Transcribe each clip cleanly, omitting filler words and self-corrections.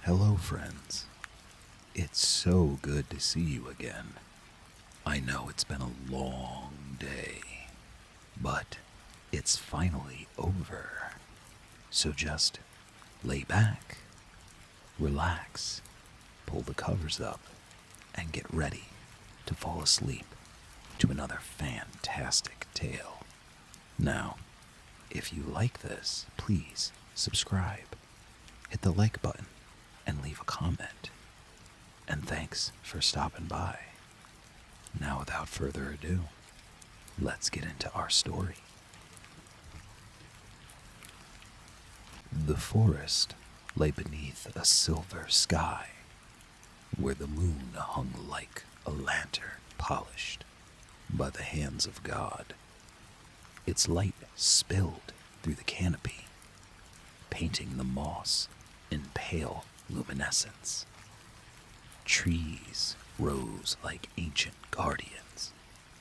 Hello, friends. It's so good to see you again. I know it's been a long day, but it's finally over. So just lay back, relax, pull the covers up, and get ready to fall asleep to another fantastic tale. Now, if you like this, please subscribe, hit the like button, and leave a comment. And thanks for stopping by. Now, without further ado, let's get into our story. The forest lay beneath a silver sky, where the moon hung like a lantern polished by the hands of God. Its light spilled through the canopy, painting the moss in pale luminescence. Trees rose like ancient guardians,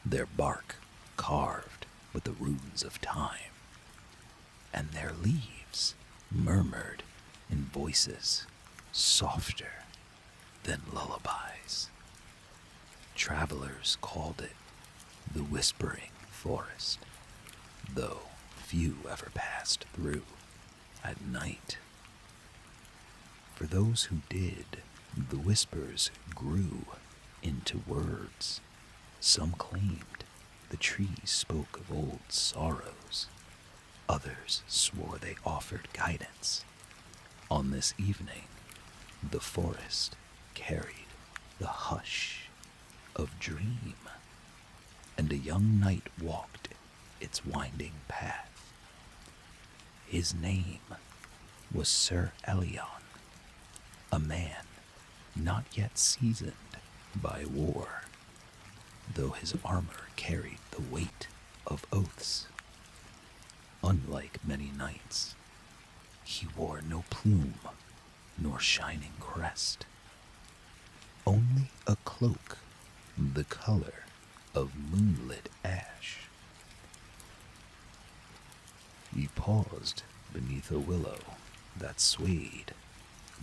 their bark carved with the runes of time, and their leaves murmured in voices softer than lullabies. Travelers called it the Whispering Forest, though few ever passed through at night. For those who did, the whispers grew into words. Some claimed the trees spoke of old sorrows. Others swore they offered guidance. On this evening, the forest carried the hush of dream, and a young knight walked its winding path. His name was Sir Elion, a man not yet seasoned by war, though his armor carried the weight of oaths. Unlike many knights, he wore no plume nor shining crest, only a cloak the color of moonlit ash. He paused beneath a willow that swayed,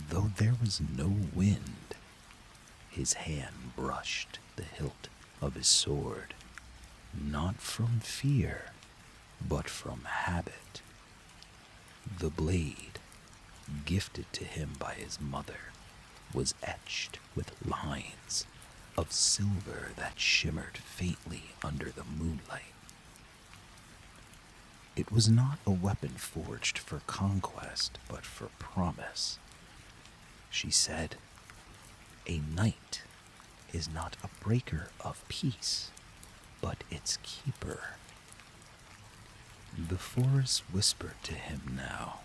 though there was no wind. His hand brushed the hilt of his sword, not from fear, but from habit. The blade, gifted to him by his mother, was etched with lines of silver that shimmered faintly under the moonlight. It was not a weapon forged for conquest, but for promise. She said, "A knight is not a breaker of peace, but its keeper." The forest whispered to him now,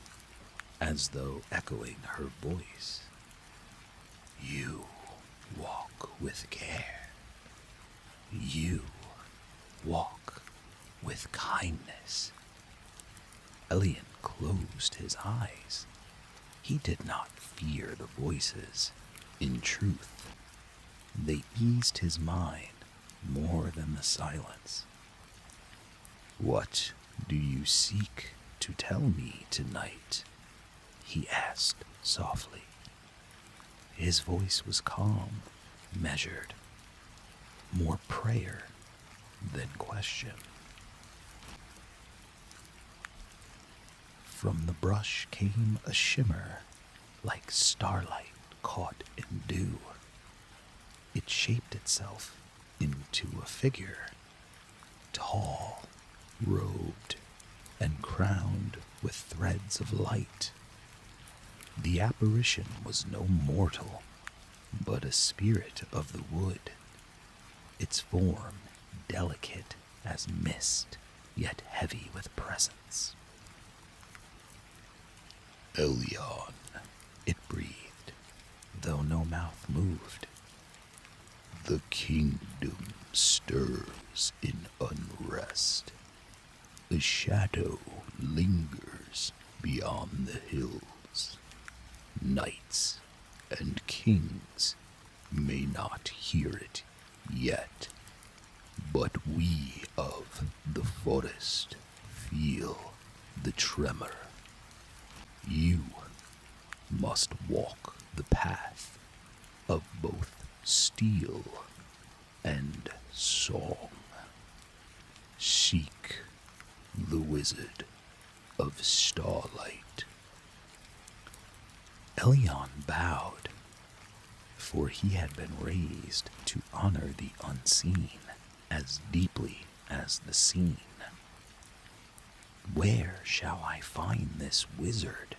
as though echoing her voice. "You walk with care. You walk with kindness." Elian closed his eyes. He did not fear the voices. In truth, they eased his mind more than the silence. "What do you seek to tell me tonight?" he asked softly. His voice was calm, measured, more prayer than question. From the brush came a shimmer like starlight caught in dew. It shaped itself into a figure, tall, robed, and crowned with threads of light. The apparition was no mortal, but a spirit of the wood, its form delicate as mist, yet heavy with presence. "Elion," it breathed, though no mouth moved. "The kingdom stirs in unrest. A shadow lingers beyond the hills. Knights and kings may not hear it yet, but we of the forest feel the tremor. You must walk the path of both steel and song. Seek the Wizard of Starlight. Elion bowed, for he had been raised to honor the unseen as deeply as the seen. Where shall I find this wizard?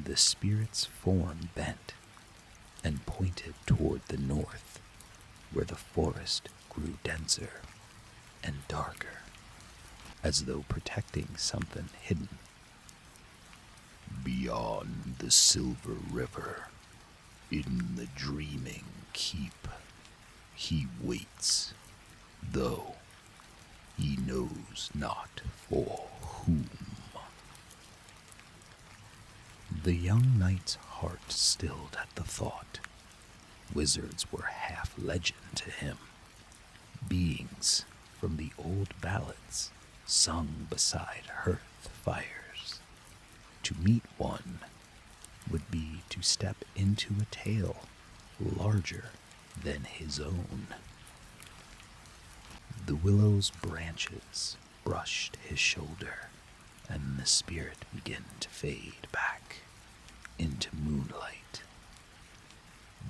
The spirit's form bent and pointed toward the north, where the forest grew denser and darker, as though protecting something hidden. Beyond the silver river, in the dreaming keep, he waits, though he knows not for whom. The young knight's heart stilled at the thought. Wizards were half legend to him, beings from the old ballads sung beside hearth fires. To meet one would be to step into a tale larger than his own. The willow's branches brushed his shoulder, and the spirit began to fade back into moonlight.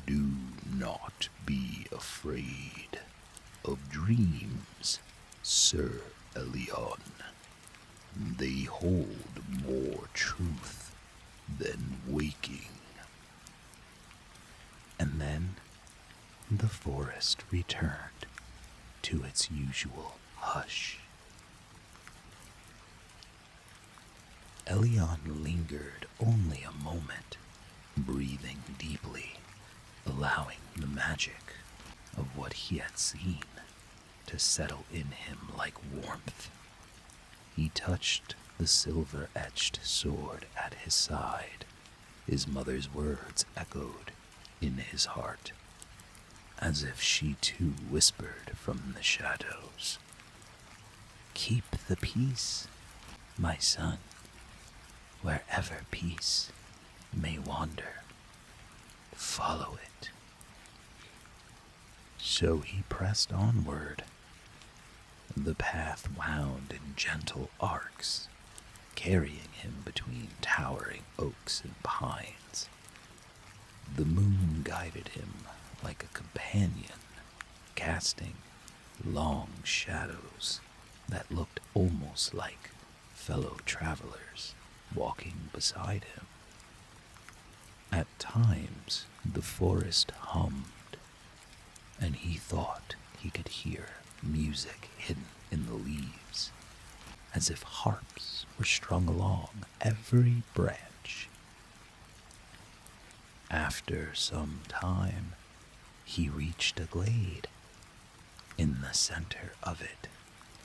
Do not be afraid of dreams, Sir Elion. They hold more truth than waking. And then the forest returned to its usual hush. Elion lingered only a moment, breathing deeply, allowing the magic of what he had seen to settle in him like warmth. He touched the silver-etched sword at his side. His mother's words echoed in his heart, as if she too whispered from the shadows. Keep the peace, my son, wherever peace may wander. Follow it. So he pressed onward. The path wound in gentle arcs, carrying him between towering oaks and pines. The moon guided him like a companion, casting long shadows that looked almost like fellow travelers walking beside him. At times, the forest hummed, and he thought he could hear music hidden in the leaves, as if harps were strung along every branch. After some time, he reached a glade. In the center of it,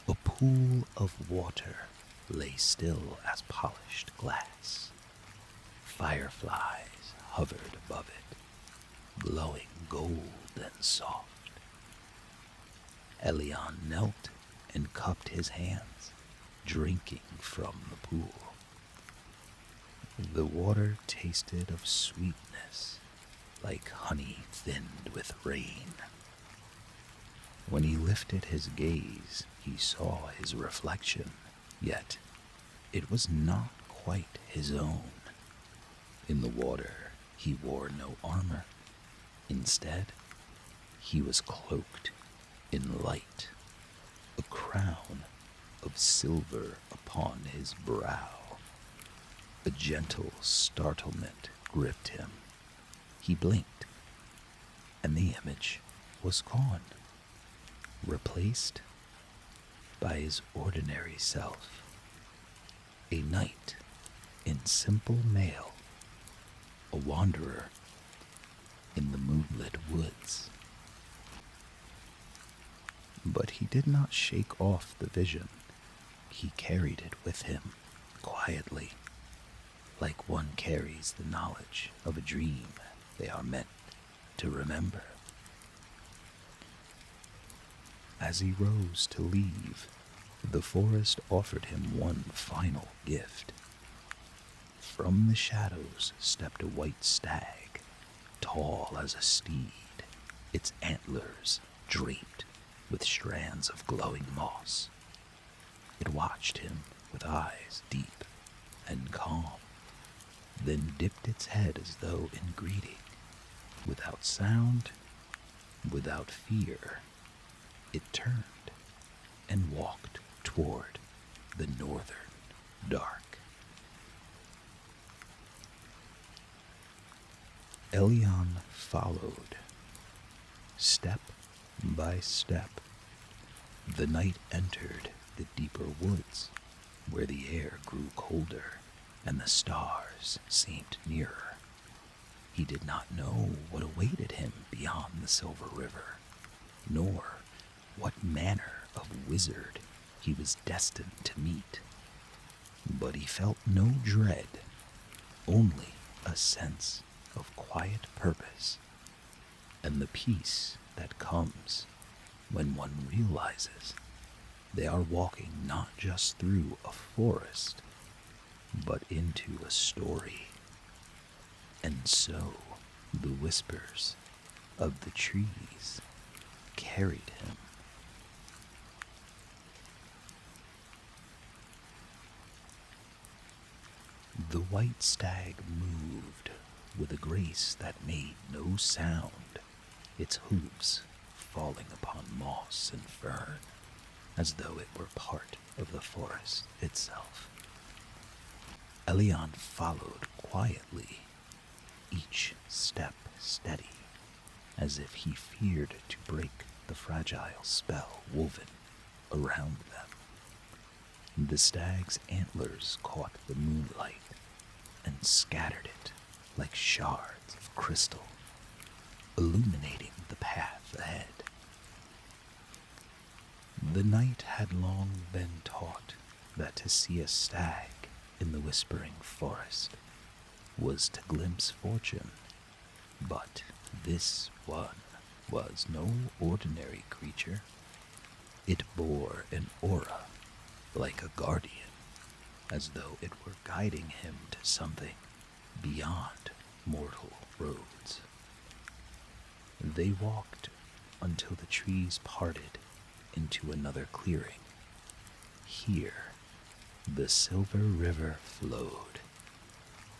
a pool of water lay still as polished glass. Fireflies hovered above it, glowing gold and soft. Elion knelt and cupped his hands, drinking from the pool. The water tasted of sweetness, like honey thinned with rain. When he lifted his gaze, he saw his reflection, yet it was not quite his own. In the water, he wore no armor. Instead, he was cloaked in light, a crown of silver upon his brow. A gentle startlement gripped him. He blinked, and the image was gone, replaced by his ordinary self, a knight in simple mail, a wanderer in the moonlit woods. But he did not shake off the vision. He carried it with him, quietly, like one carries the knowledge of a dream they are meant to remember. As he rose to leave, the forest offered him one final gift. from the shadows stepped a white stag, tall as a steed, its antlers draped with strands of glowing moss. It watched him with eyes deep and calm, then dipped its head as though in greeting. Without sound, without fear, it turned and walked toward the northern dark. Elion followed, step by step. The night entered the deeper woods, where the air grew colder and the stars seemed nearer. He did not know what awaited him beyond the Silver River, nor what manner of wizard he was destined to meet. But he felt no dread, only a sense of quiet purpose and the peace that comes when one realizes they are walking not just through a forest, but into a story. And so the whispers of the trees carried him. The white stag moved with a grace that made no sound, its hooves falling upon moss and fern, as though it were part of the forest itself. Elion followed quietly, each step steady, as if he feared to break the fragile spell woven around them. The stag's antlers caught the moonlight and scattered it like shards of crystal, illuminating the path ahead. The knight had long been taught that to see a stag in the whispering forest was to glimpse fortune, but this one was no ordinary creature. It bore an aura like a guardian, as though it were guiding him to something beyond mortal roads. They walked until the trees parted into another clearing. Here, the Silver River flowed.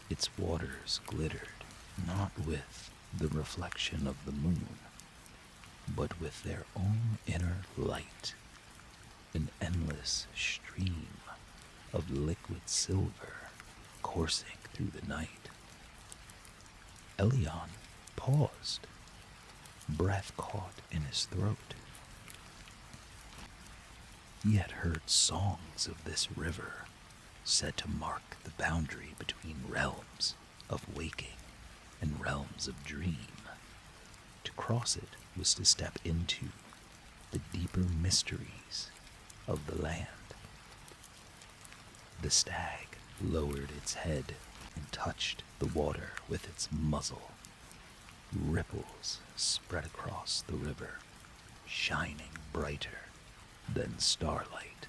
Its waters glittered not with the reflection of the moon, but with their own inner light, an endless stream of liquid silver coursing through the night. Elion paused, breath caught in his throat. He had heard songs of this river, said to mark the boundary between realms of waking and realms of dream. To cross it was to step into the deeper mysteries of the land. The stag lowered its head and touched the water with its muzzle. Ripples spread across the river, shining brighter than starlight.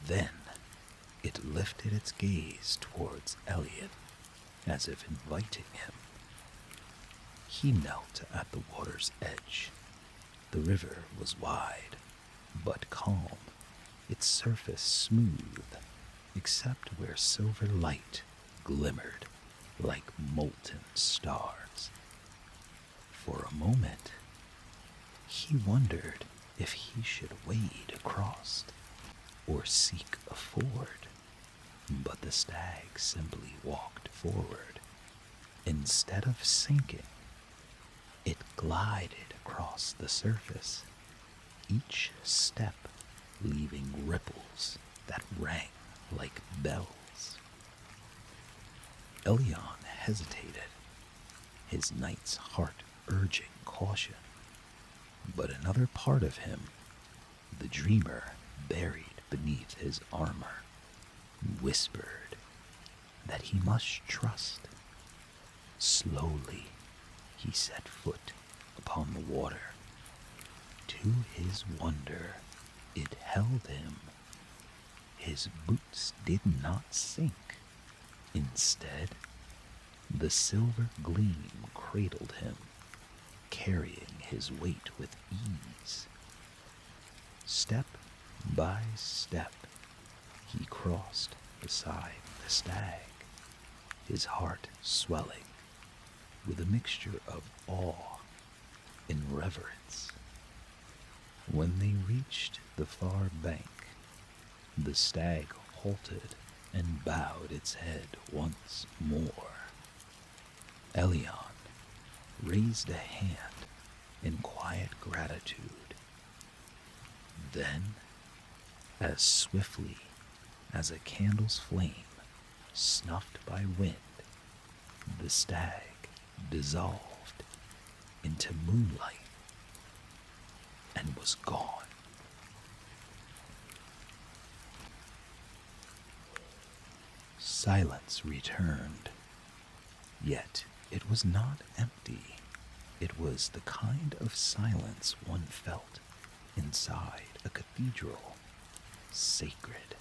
Then it lifted its gaze towards Elion, as if inviting him. He knelt at the water's edge. The river was wide, but calm, its surface smooth, except where silver light glimmered like molten stars. For a moment, he wondered if he should wade across or seek a ford, but the stag simply walked forward. Instead of sinking, it glided across the surface, each step leaving ripples that rang like bells. Elion hesitated, his knight's heart urging caution, but another part of him, the dreamer buried beneath his armor, whispered that he must trust. Slowly, he set foot upon the water. To his wonder, it held him. his boots did not sink. Instead, the silver gleam cradled him, carrying his weight with ease. Step by step, he crossed beside the stag, his heart swelling with a mixture of awe and reverence. When they reached the far bank, the stag halted and bowed its head once more. Elion raised a hand in quiet gratitude. Then, as swiftly as a candle's flame snuffed by wind, the stag dissolved into moonlight and was gone. Silence returned, yet it was not empty. It was the kind of silence one felt inside a cathedral, sacred,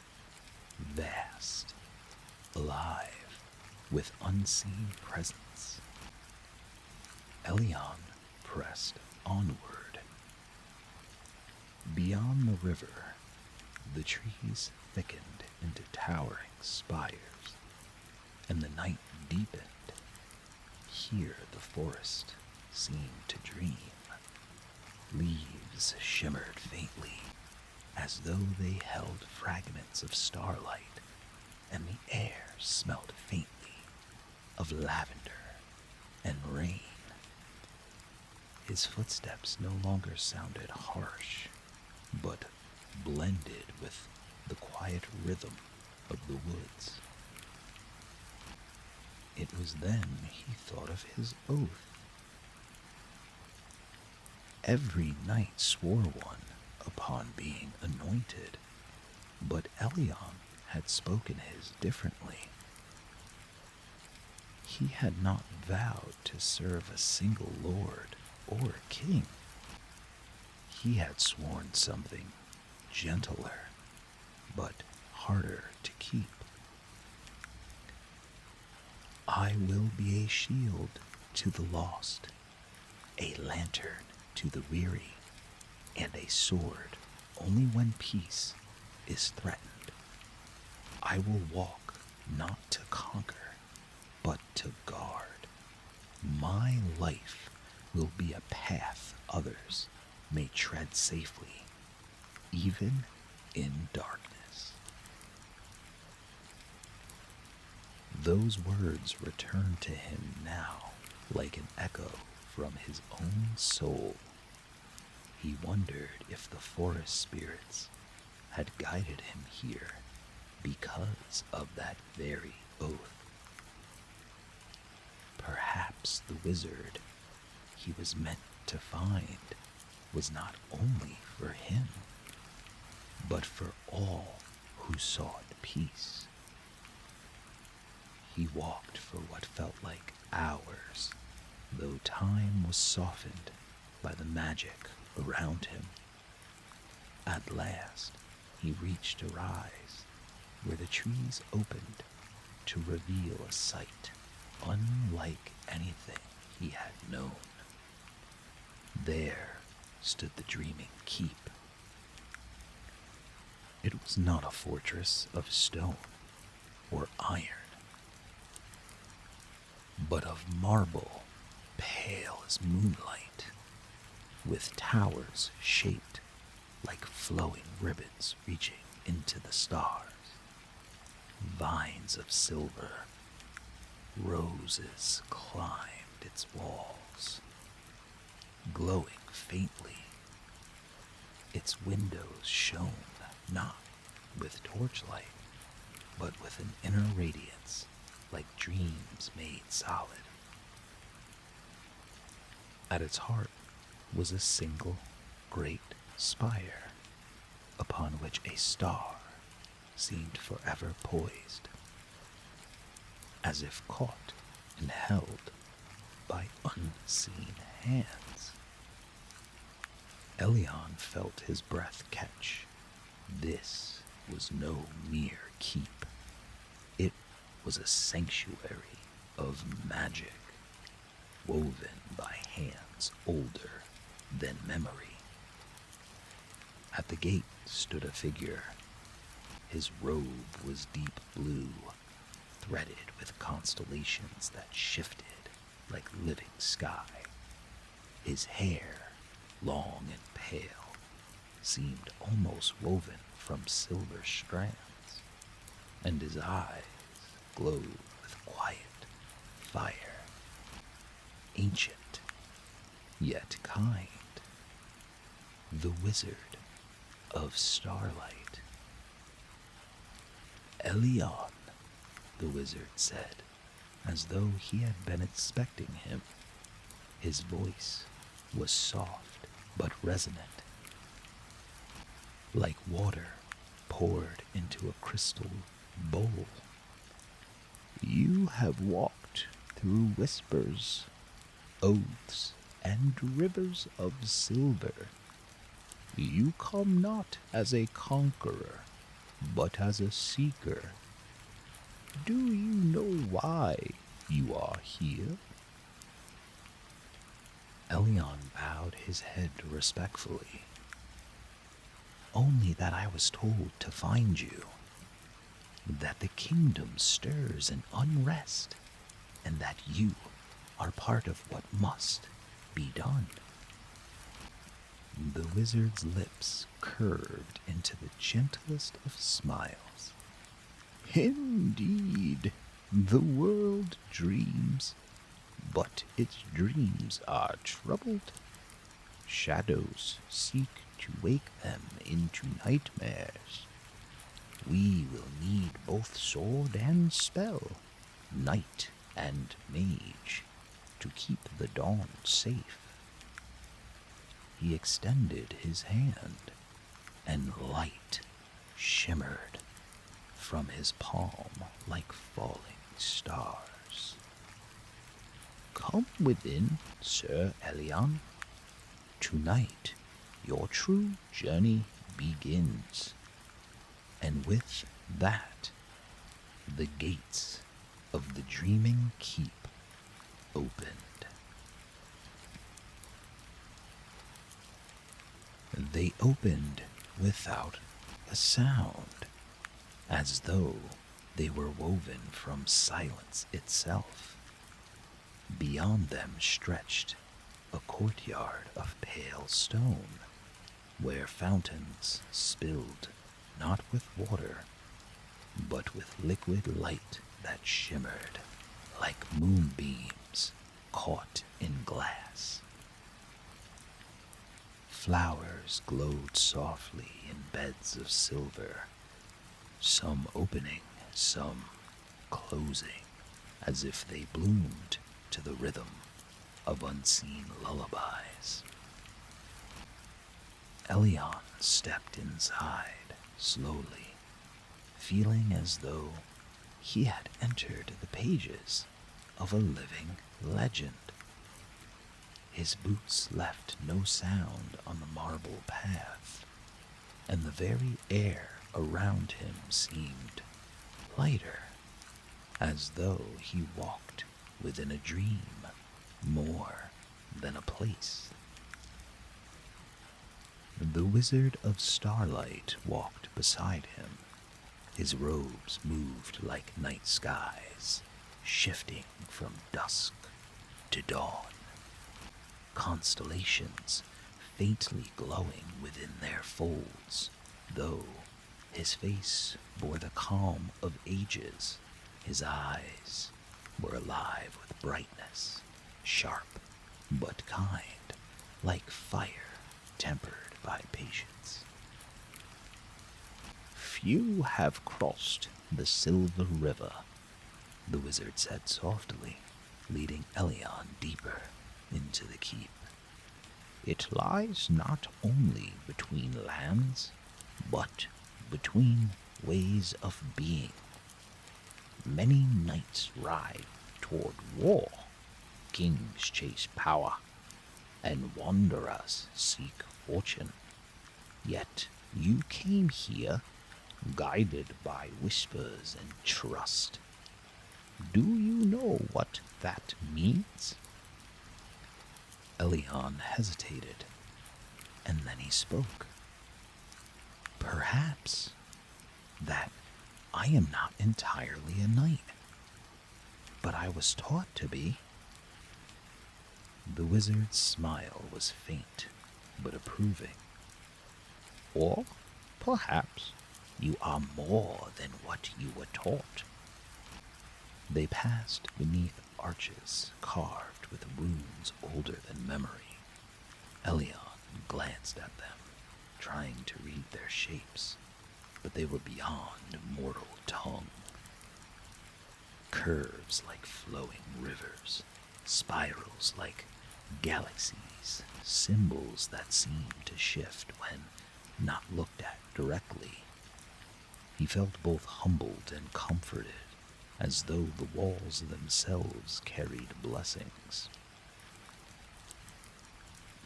vast, alive with unseen presence. Elion pressed onward. Beyond the river, the trees thickened into towering spires, and the night deepened. Here the forest seemed to dream. Leaves shimmered faintly, as though they held fragments of starlight, and the air smelt faintly of lavender and rain. His footsteps no longer sounded harsh, but blended with the quiet rhythm of the woods. It was then he thought of his oath. Every knight swore one upon being anointed, but Elion had spoken his differently. He had not vowed to serve a single lord or king. He had sworn something gentler, but harder to keep. I will be a shield to the lost, a lantern to the weary, and a sword only when peace is threatened. I will walk not to conquer, but to guard. My life will be a path others may tread safely, even in darkness. Those words returned to him now like an echo from his own soul. He wondered if the forest spirits had guided him here because of that very oath. Perhaps the wizard he was meant to find was not only for him, but for all who sought peace. He walked for what felt like hours, though time was softened by the magic around him. At last, he reached a rise where the trees opened to reveal a sight unlike anything he had known. There stood the dreaming keep. It was not a fortress of stone or iron, but of marble, pale as moonlight, with towers shaped like flowing ribbons reaching into the stars. Vines of silver, roses climbed its walls, glowing faintly. Its windows shone not with torchlight, but with an inner radiance like dreams made solid. At its heart was a single great spire, upon which a star seemed forever poised, as if caught and held by unseen hands. Elion felt his breath catch. This was no mere keep. It was a sanctuary of magic, woven by hands older than memory. At the gate stood a figure. His robe was deep blue, threaded with constellations that shifted like living sky. His hair, long and pale, seemed almost woven from silver strands, and his eyes glowed with quiet fire, ancient yet kind. The Wizard of Starlight. Elion, the wizard said, as though he had been expecting him. His voice was soft but resonant, like water poured into a crystal bowl. You have walked through whispers, oaths, and rivers of silver. You come not as a conqueror, but as a seeker. Do you know why you are here? Elion bowed his head respectfully. Only that I was told to find you, that the kingdom stirs in unrest, and that you are part of what must be done. The wizard's lips curved into the gentlest of smiles. Indeed, the world dreams, but its dreams are troubled. Shadows seek to wake them into nightmares. We will need both sword and spell, knight and mage, to keep the dawn safe. He extended his hand, and light shimmered from his palm like falling stars. Come within, Sir Elion. Tonight, your true journey begins. And with that, the gates of the Dreaming Keep opened. They opened without a sound, as though they were woven from silence itself. Beyond them stretched a courtyard of pale stone, where fountains spilled not with water, but with liquid light that shimmered like moonbeams caught in glass. Flowers glowed softly in beds of silver, some opening, some closing, as if they bloomed to the rhythm of unseen lullabies. Elion stepped inside slowly, feeling as though he had entered the pages of a living legend. His boots left no sound on the marble path, and the very air around him seemed lighter, as though he walked within a dream more than a place. The Wizard of Starlight walked beside him. His robes moved like night skies, shifting from dusk to dawn. Constellations faintly glowing within their folds, though his face bore the calm of ages. His eyes were alive with brightness, sharp but kind, like fire tempered by patience. Few have crossed the Silver River, the wizard said softly, leading Elion deeper into the keep. It lies not only between lands, but between ways of being. Many knights ride toward war, kings chase power, and wanderers seek fortune. Yet you came here guided by whispers and trust. Do you know what that means? Elion hesitated, and then he spoke. Perhaps that I am not entirely a knight, but I was taught to be. The wizard's smile was faint, but approving. Or perhaps you are more than what you were taught. They passed beneath arches carved with runes older than memory. Elion glanced at them, trying to read their shapes, but they were beyond mortal tongue. Curves like flowing rivers, spirals like galaxies, symbols that seemed to shift when not looked at directly. He felt both humbled and comforted, as though the walls themselves carried blessings.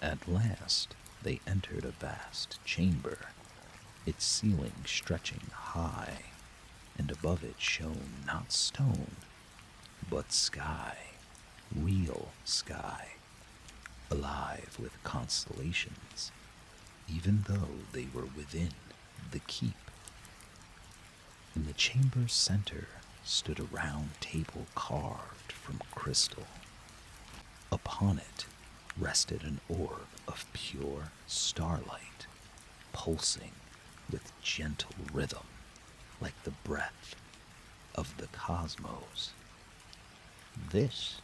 At last, they entered a vast chamber, its ceiling stretching high, and above it shone not stone, but sky, real sky, alive with constellations, even though they were within the keep. In the chamber's center stood a round table carved from crystal. Upon it rested an orb of pure starlight, pulsing with gentle rhythm like the breath of the cosmos. This,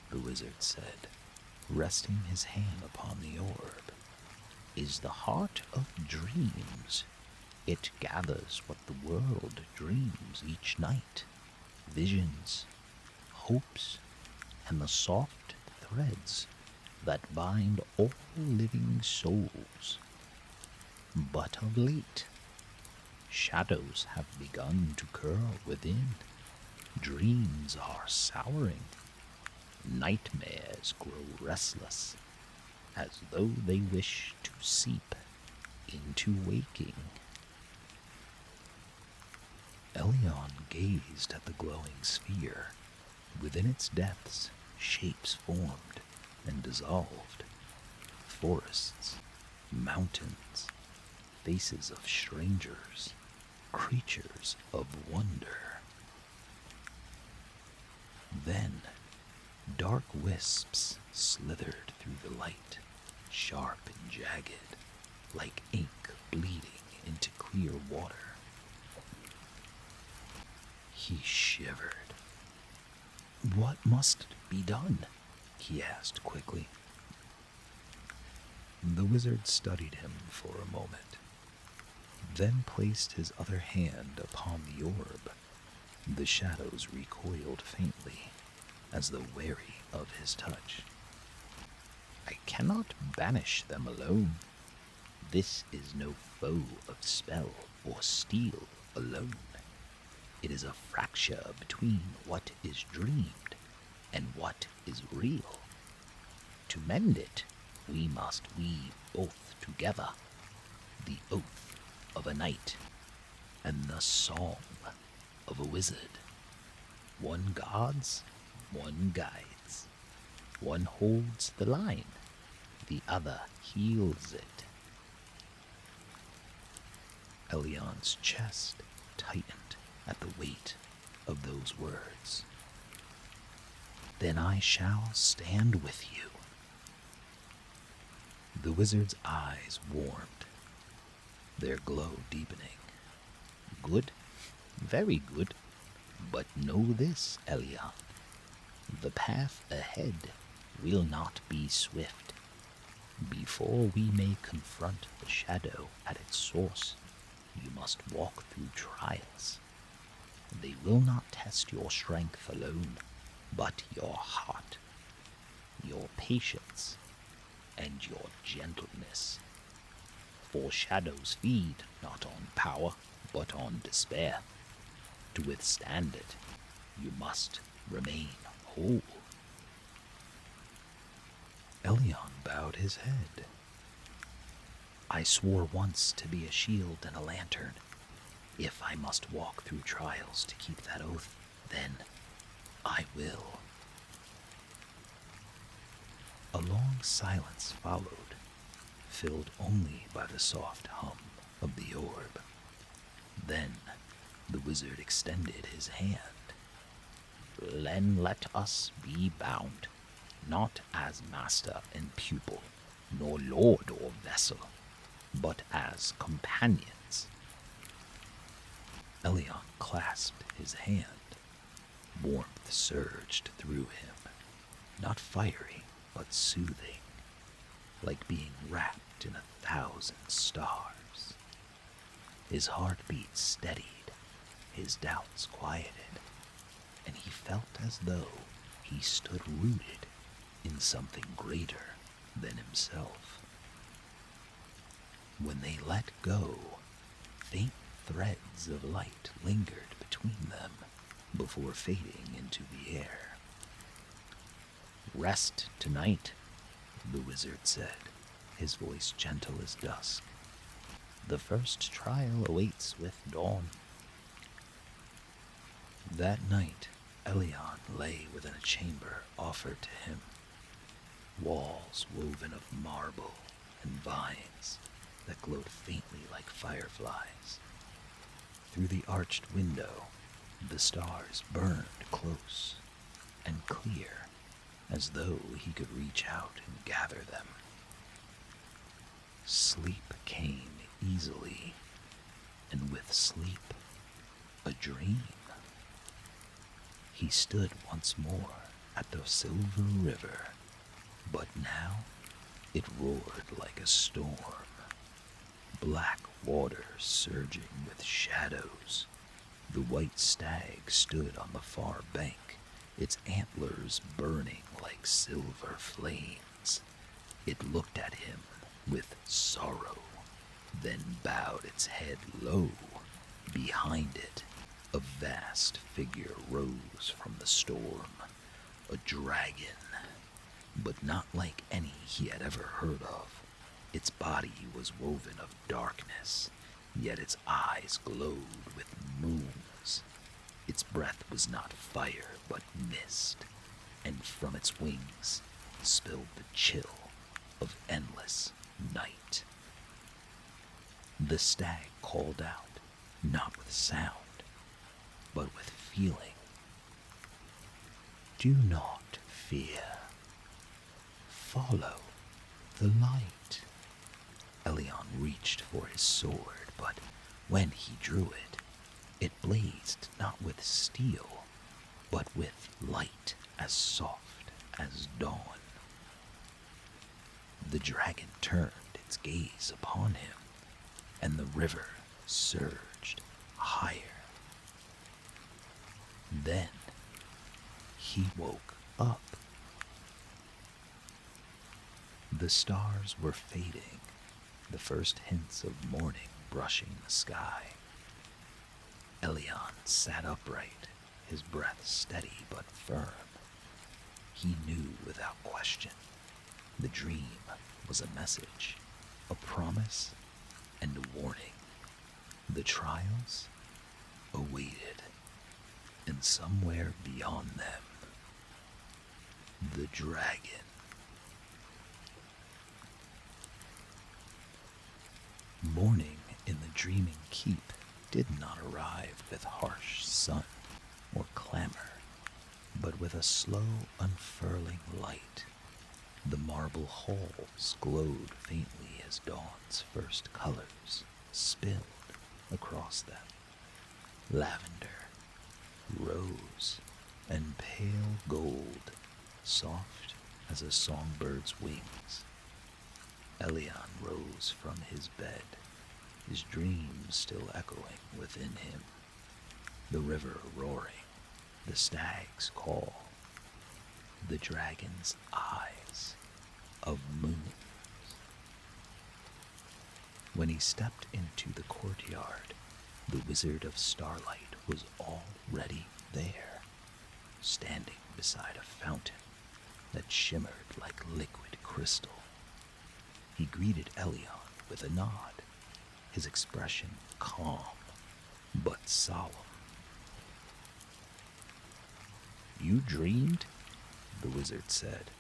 The wizard said, resting his hand upon the orb, is the heart of dreams. It gathers what the world dreams each night. Visions, hopes, and the soft threads that bind all living souls. But of late, shadows have begun to curl within. Dreams are souring. Nightmares grow restless, as though they wish to seep into waking. Elion gazed at the glowing sphere. Within its depths, shapes formed and dissolved. Forests, mountains, faces of strangers, creatures of wonder. Then, dark wisps slithered through the light, sharp and jagged, like ink bleeding into clear water. He shivered. What must be done? He asked quickly. The wizard studied him for a moment, then placed his other hand upon the orb. The shadows recoiled faintly, as though wary of his touch. I cannot banish them alone. This is no foe of spell or steel alone. It is a fracture between what is dreamed and what is real. To mend it, we must weave both together, the oath of a knight and the song of a wizard. One guards, one guides. One holds the line, the other heals it. Elion's chest tightened at the weight of those words. Then I shall stand with you. The wizard's eyes warmed, their glow deepening. Good, very good. But know this, Elion. The path ahead will not be swift. Before we may confront the shadow at its source, you must walk through trials. They will not test your strength alone, but your heart, your patience, and your gentleness. For shadows feed not on power, but on despair. To withstand it, you must remain whole. Elion bowed his head. I swore once to be a shield and a lantern, If I must walk through trials to keep that oath, then I will. A long silence followed, filled only by the soft hum of the orb. Then the wizard extended his hand. Then let us be bound, not as master and pupil, nor lord or vessel, but as companions. Elion clasped his hand. Warmth surged through him, not fiery, but soothing, like being wrapped in 1,000 stars. His heartbeat steadied, his doubts quieted, and he felt as though he stood rooted in something greater than himself. When they let go, faint threads of light lingered between them before fading into the air. Rest tonight, the wizard said, his voice gentle as dusk. The first trial awaits with dawn. That night, Elion lay within a chamber offered to him. Walls woven of marble and vines that glowed faintly like fireflies. Through the arched window, the stars burned close and clear, as though he could reach out and gather them. Sleep came easily, and with sleep, a dream. He stood once more at the silver river, but now it roared like a storm. Black water surging with shadows. The white stag stood on the far bank, its antlers burning like silver flames. It looked at him with sorrow, then bowed its head low. Behind it, a vast figure rose from the storm, a dragon, but not like any he had ever heard of. Its body was woven of darkness, yet its eyes glowed with moons. Its breath was not fire, but mist, and from its wings spilled the chill of endless night. The stag called out, not with sound, but with feeling. Do not fear. Follow the light. Elion reached for his sword, but when he drew it, it blazed not with steel, but with light as soft as dawn. The dragon turned its gaze upon him, and the river surged higher. Then he woke up. The stars were fading, the first hints of morning brushing the sky. Elion sat upright, his breath steady but firm. He knew without question. The dream was a message, a promise, and a warning. The trials awaited, and somewhere beyond them, the dragon. Morning in the dreaming keep did not arrive with harsh sun or clamor, but with a slow unfurling light. The marble halls glowed faintly as dawn's first colors spilled across them. Lavender, rose, and pale gold, soft as a songbird's wings. Elion rose from his bed, his dreams still echoing within him. The river roaring, the stag's call, the dragon's eyes of moons. When he stepped into the courtyard, the Wizard of Starlight was already there, standing beside a fountain that shimmered like liquid crystal. He greeted Elion with a nod, his expression calm, but solemn. You dreamed? The wizard said,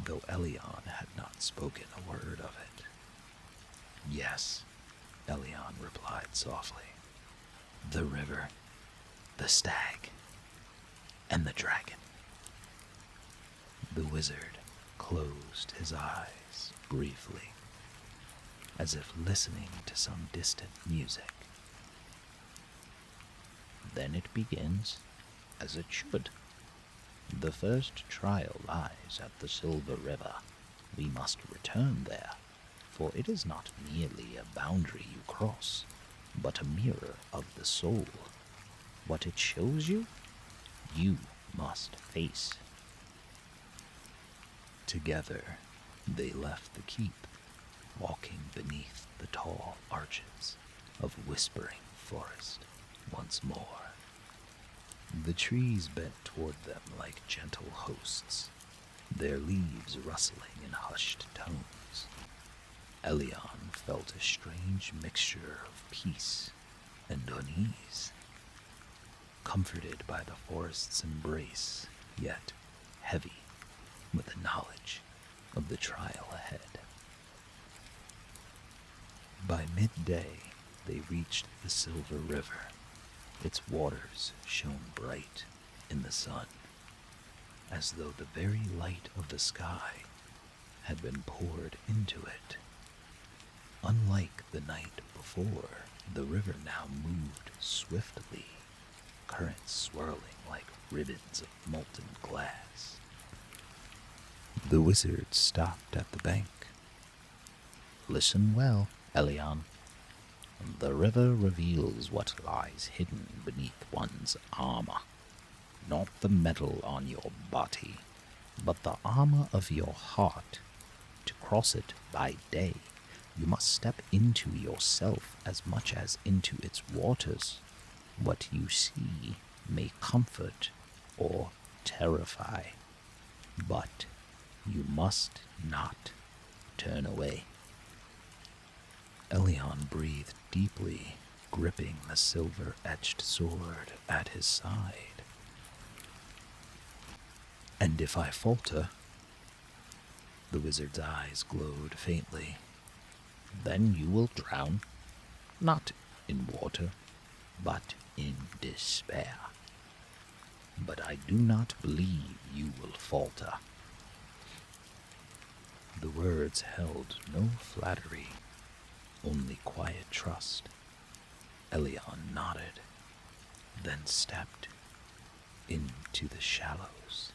though Elion had not spoken a word of it. Yes, Elion replied softly. The river, the stag, and the dragon. The wizard closed his eyes briefly, as if listening to some distant music. Then it begins, as it should. The first trial lies at the Silver River. We must return there, for it is not merely a boundary you cross, but a mirror of the soul. What it shows you, you must face. Together, they left the keep, walking beneath the tall arches of Whispering Forest once more. The trees bent toward them like gentle hosts, their leaves rustling in hushed tones. Elion felt a strange mixture of peace and unease, comforted by the forest's embrace, yet heavy with the knowledge of the trial ahead. By midday, they reached the Silver River. Its waters shone bright in the sun, as though the very light of the sky had been poured into it. Unlike the night before, the river now moved swiftly, currents swirling like ribbons of molten glass. The wizard stopped at the bank. Listen well, Elion. The river reveals what lies hidden beneath one's armor. Not the metal on your body, but the armor of your heart. To cross it by day, you must step into yourself as much as into its waters. What you see may comfort or terrify, but you must not turn away. Elion breathed deeply, gripping the silver-etched sword at his side. And if I falter? The wizard's eyes glowed faintly. Then you will drown, not in water, but in despair. But I do not believe you will falter. The words held no flattery, only quiet trust. Elion nodded, then stepped into the shallows.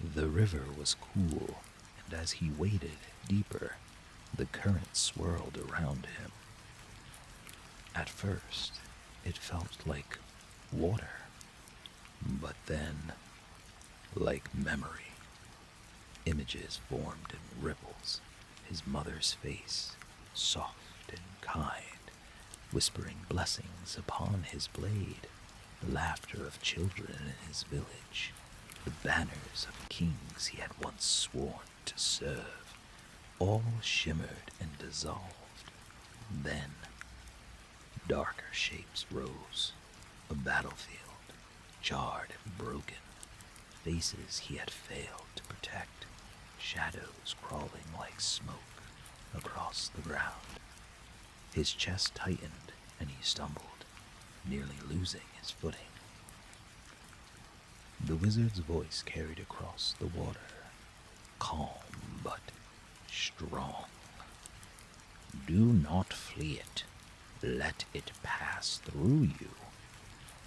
The river was cool, and as he waded deeper, the current swirled around him. At first, it felt like water, but then, like memory, images formed in ripples. His mother's face, soft and kind, whispering blessings upon his blade, the laughter of children in his village, the banners of kings he had once sworn to serve, all shimmered and dissolved. Then, darker shapes rose, a battlefield, charred and broken, faces he had failed to protect, shadows crawling like smoke across the ground. His chest tightened, and he stumbled, nearly losing his footing. The wizard's voice carried across the water, calm but strong. Do not flee it. Let it pass through you.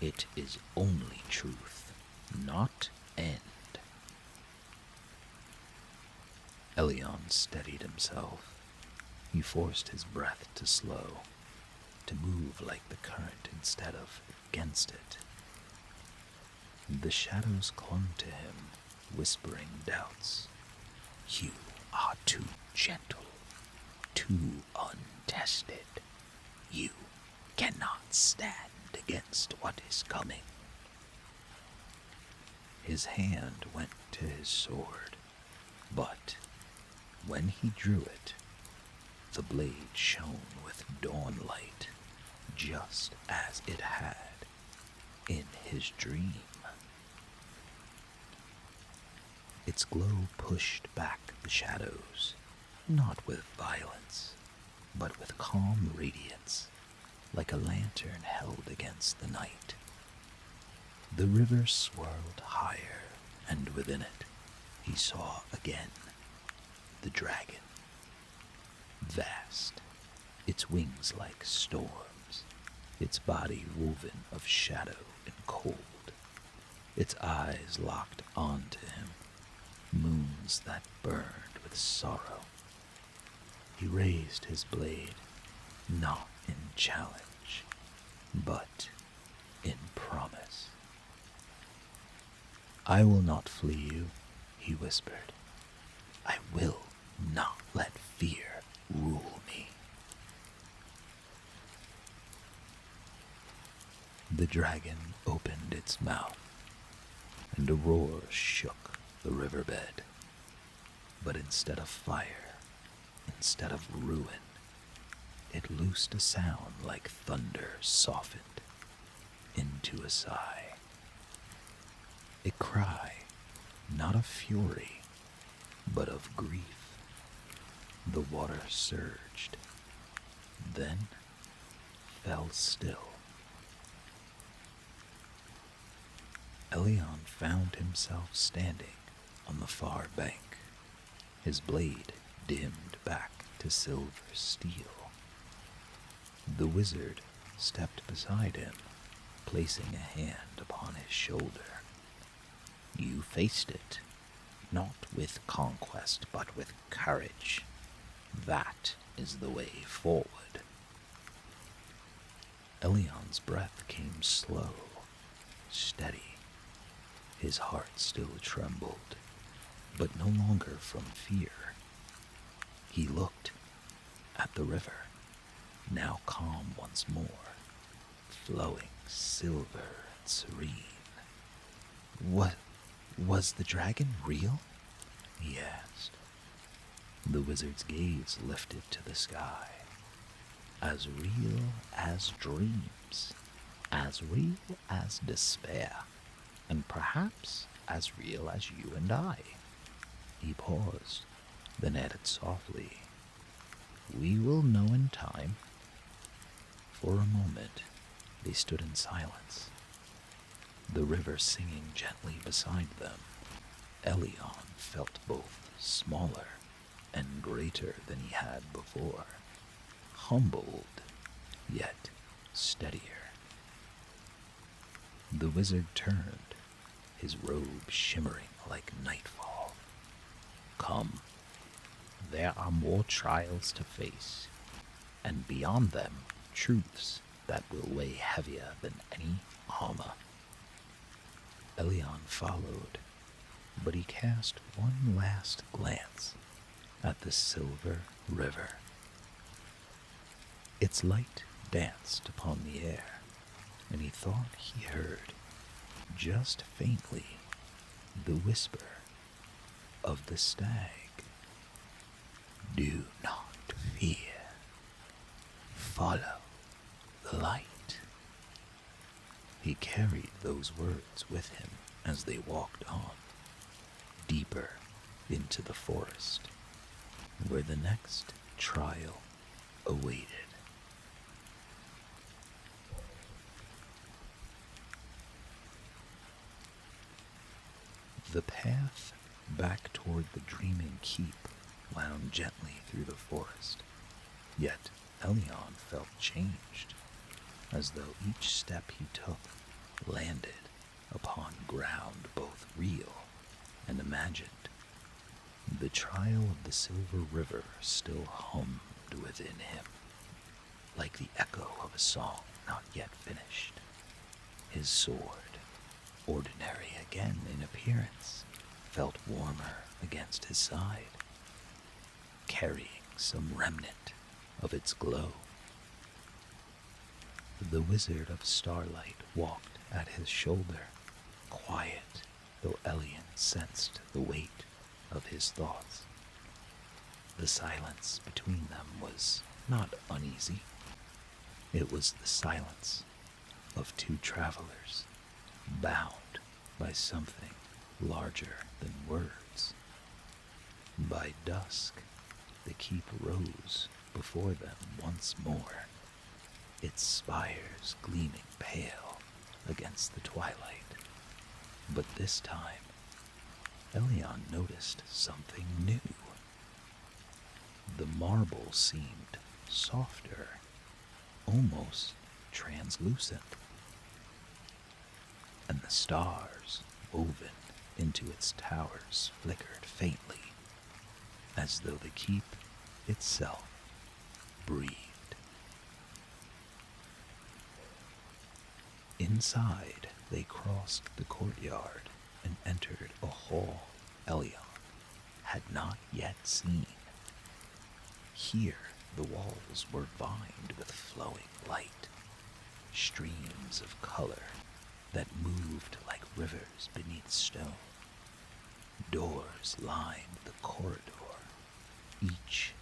It is only truth, not end. Elion steadied himself. He forced his breath to slow, to move like the current instead of against it. The shadows clung to him, whispering doubts. You are too gentle, too untested. You cannot stand against what is coming. His hand went to his sword, but when he drew it, The blade shone with dawn light, just as it had in his dream. Its glow pushed back the shadows, not with violence, but with calm radiance, like a lantern held against the night. The river swirled higher, and within it he saw again the dragon. Vast, its wings like storms, its body woven of shadow and cold, its eyes locked onto him, moons that burned with sorrow. He raised his blade, not in challenge, but in promise. "I will not flee you," he whispered. "I will not let fear rule me." The dragon opened its mouth, and a roar shook the riverbed. But instead of fire, instead of ruin, it loosed a sound like thunder softened into a sigh. A cry, not of fury, but of grief. The water surged, then fell still. Elion found himself standing on the far bank, his blade dimmed back to silver steel. The wizard stepped beside him, placing a hand upon his shoulder. "You faced it, not with conquest, but with courage. That is the way forward." Elion's breath came slow, steady. His heart still trembled, but no longer from fear. He looked at the river, now calm once more, flowing silver and serene. Was the dragon real?" he asked. The wizard's gaze lifted to the sky. "As real as dreams, as real as despair, and perhaps as real as you and I." He paused, then added softly, "We will know in time." For a moment, they stood in silence, the river singing gently beside them. Elion felt both smaller and greater than he had before, humbled, yet steadier. The wizard turned, his robe shimmering like nightfall. "Come, there are more trials to face, and beyond them, truths that will weigh heavier than any armor." Elion followed, but he cast one last glance at the silver river. Its light danced upon the air, and he thought he heard, just faintly, the whisper of the stag. "Do not fear. Follow the light." He carried those words with him as they walked on, deeper into the forest, where the next trial awaited. The path back toward the dreaming keep wound gently through the forest, yet Elion felt changed, as though each step he took landed upon ground both real and imagined. The trial of the Silver River still hummed within him, like the echo of a song not yet finished. His sword, ordinary again in appearance, felt warmer against his side, carrying some remnant of its glow. The Wizard of Starlight walked at his shoulder, quiet though Elion sensed the weight of his thoughts. The silence between them was not uneasy. It was the silence of two travelers, bound by something larger than words. By dusk, the keep rose before them once more, its spires gleaming pale against the twilight. But this time, Elion noticed something new. The marble seemed softer, almost translucent, and the stars woven into its towers flickered faintly, as though the keep itself breathed. Inside, they crossed the courtyard and entered a hall Elion had not yet seen. Here, the walls were vined with flowing light, streams of color that moved like rivers beneath stone. Doors lined the corridor, each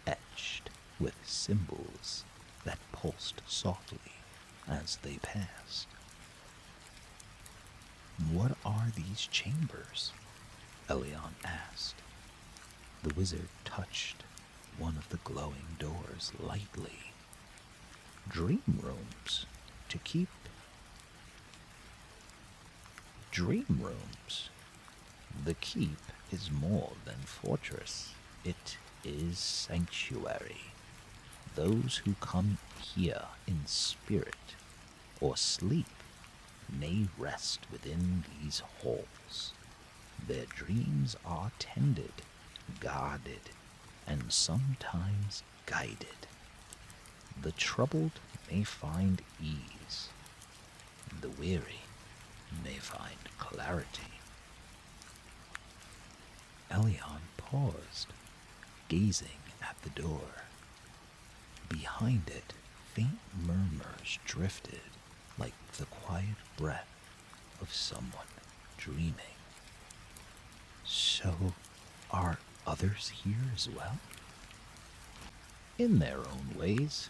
etched with symbols that pulsed softly as they passed. "What are these chambers?" Elion asked. The wizard touched one of the glowing doors lightly. "Dream rooms to keep." "Dream rooms. The keep is more than fortress. It is sanctuary. Those who come here in spirit or sleep may rest within these halls. Their dreams are tended, guarded, and sometimes guided. The troubled may find ease. The weary may find clarity." Elion paused, gazing at the door. Behind it, faint murmurs drifted like the quiet breath of someone dreaming. "So, are others here as well?" "In their own ways,"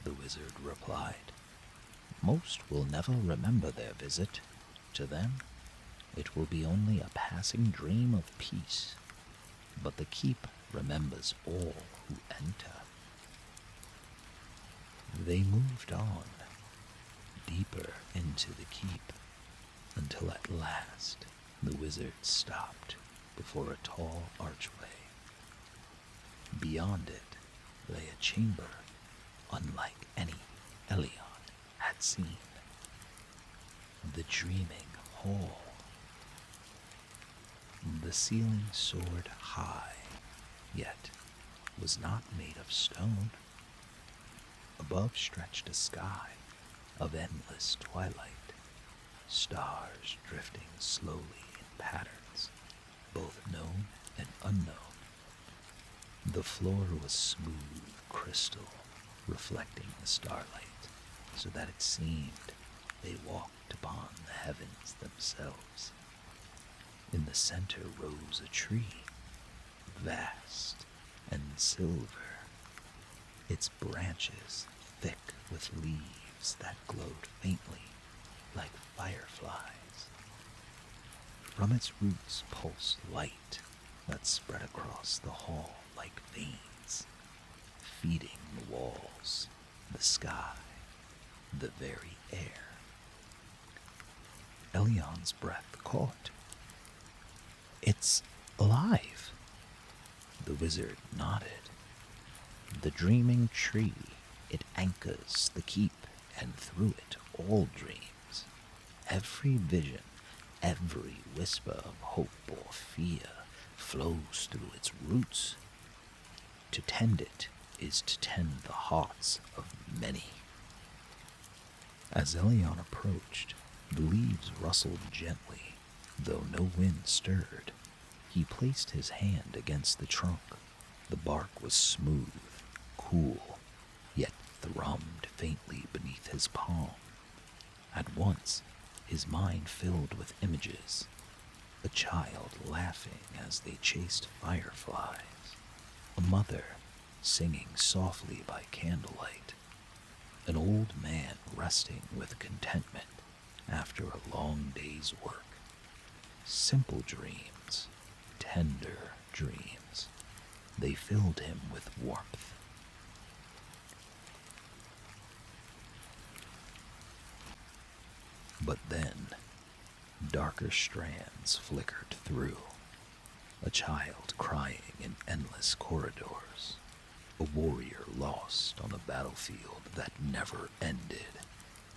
the wizard replied. "Most will never remember their visit. To them, it will be only a passing dream of peace. But the keep remembers all who enter." They moved on, deeper into the keep, until at last the wizard stopped before a tall archway. Beyond it lay a chamber unlike any Elion had seen. The dreaming hall. The ceiling soared high, yet was not made of stone. Above stretched a sky of endless twilight, stars drifting slowly in patterns, both known and unknown. The floor was smooth crystal, reflecting the starlight, so that it seemed they walked upon the heavens themselves. In the center rose a tree, vast and silver, its branches thick with leaves that glowed faintly like fireflies. From its roots pulsed light that spread across the hall like veins, feeding the walls, the sky, the very air. Elion's breath caught. "It's alive." The wizard nodded. "The dreaming tree, it anchors the keep, and through it all dreams. Every vision, every whisper of hope or fear flows through its roots. To tend it is to tend the hearts of many." As Elion approached, the leaves rustled gently, though no wind stirred. He placed his hand against the trunk. The bark was smooth, cool, yet thrummed faintly beneath his palm. At once, his mind filled with images. A child laughing as they chased fireflies, a mother singing softly by candlelight, an old man resting with contentment after a long day's work. Simple dreams, tender dreams. They filled him with warmth. But then, darker strands flickered through. A child crying in endless corridors. A warrior lost on a battlefield that never ended.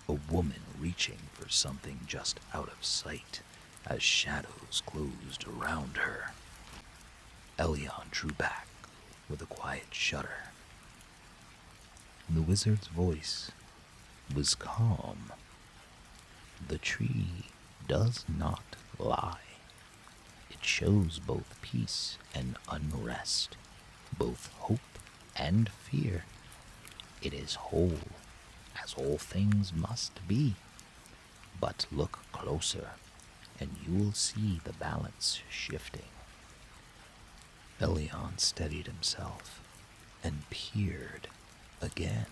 A woman reaching for something just out of sight as shadows closed around her. Elion drew back with a quiet shudder. The wizard's voice was calm. The tree does not lie. It shows both peace and unrest, both hope and fear. It is whole, as all things must be. But look closer, and you will see the balance shifting. Elion steadied himself and peered again.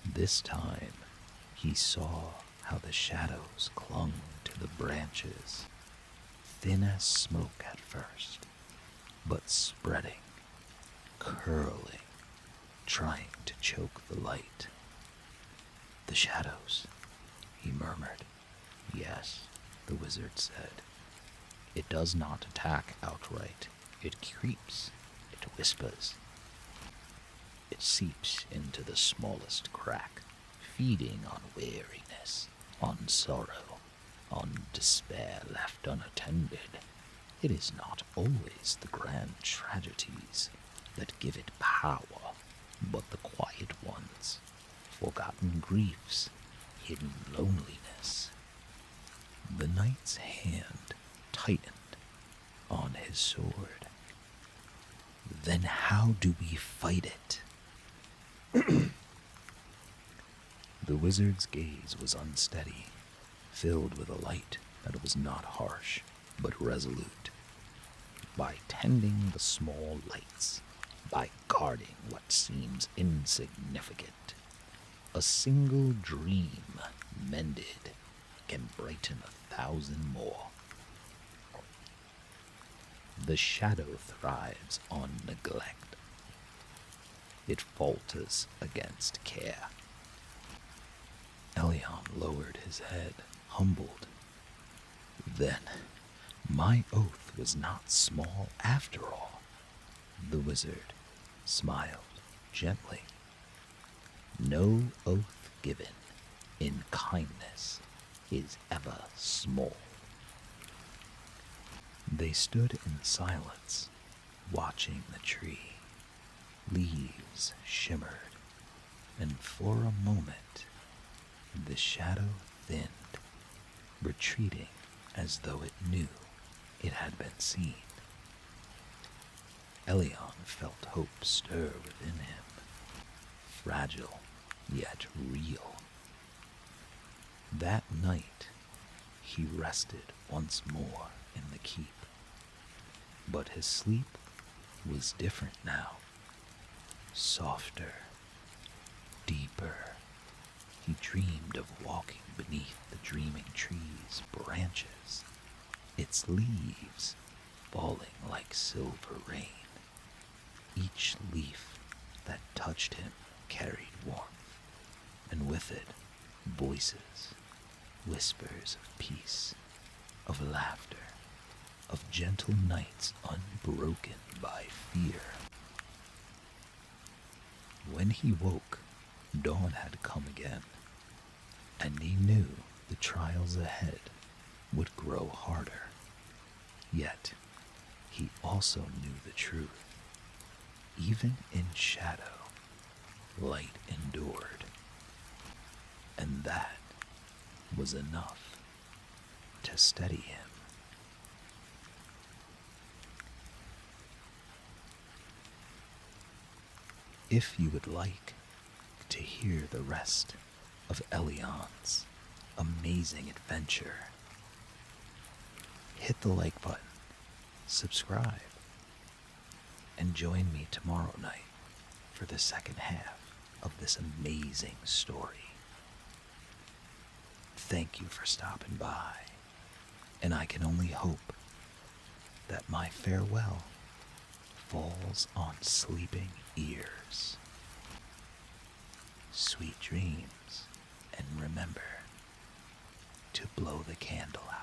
This time, he saw how the shadows clung to the branches, thin as smoke at first, but spreading, curling, trying to choke the light. The shadows, he murmured. Yes, the wizard said. It does not attack outright. It creeps, it whispers. It seeps into the smallest crack, feeding on weariness, on sorrow, on despair left unattended. It is not always the grand tragedies that give it power, but the quiet ones, forgotten griefs, hidden loneliness. The knight's hand tightened on his sword. Then how do we fight it? The wizard's gaze was unsteady, filled with a light that was not harsh, but resolute. By tending the small lights, by guarding what seems insignificant, a single dream mended can brighten 1,000 more. The shadow thrives on neglect. It falters against care. Elion lowered his head, humbled. Then, my oath was not small after all. The wizard smiled gently. No oath given in kindness is ever small. They stood in silence, watching the tree. Leaves shimmered, and for a moment the shadow thinned, retreating as though it knew it had been seen. Elion felt hope stir within him, fragile yet real. That night he rested once more in the keep, but his sleep was different now. Softer, deeper. He dreamed of walking beneath the dreaming tree's branches, its leaves falling like silver rain. Each leaf that touched him carried warmth, and with it voices, whispers of peace, of laughter, of gentle nights unbroken by fear. When he woke, dawn had come again, and he knew the trials ahead would grow harder. Yet, he also knew the truth. Even in shadow, light endured, and that was enough to steady him. If you would like to hear the rest of Elion's amazing adventure, hit the like button, subscribe, and join me tomorrow night for the second half of this amazing story. Thank you for stopping by, and I can only hope that my farewell falls on sleeping ears. Sweet dreams, and remember to blow the candle out.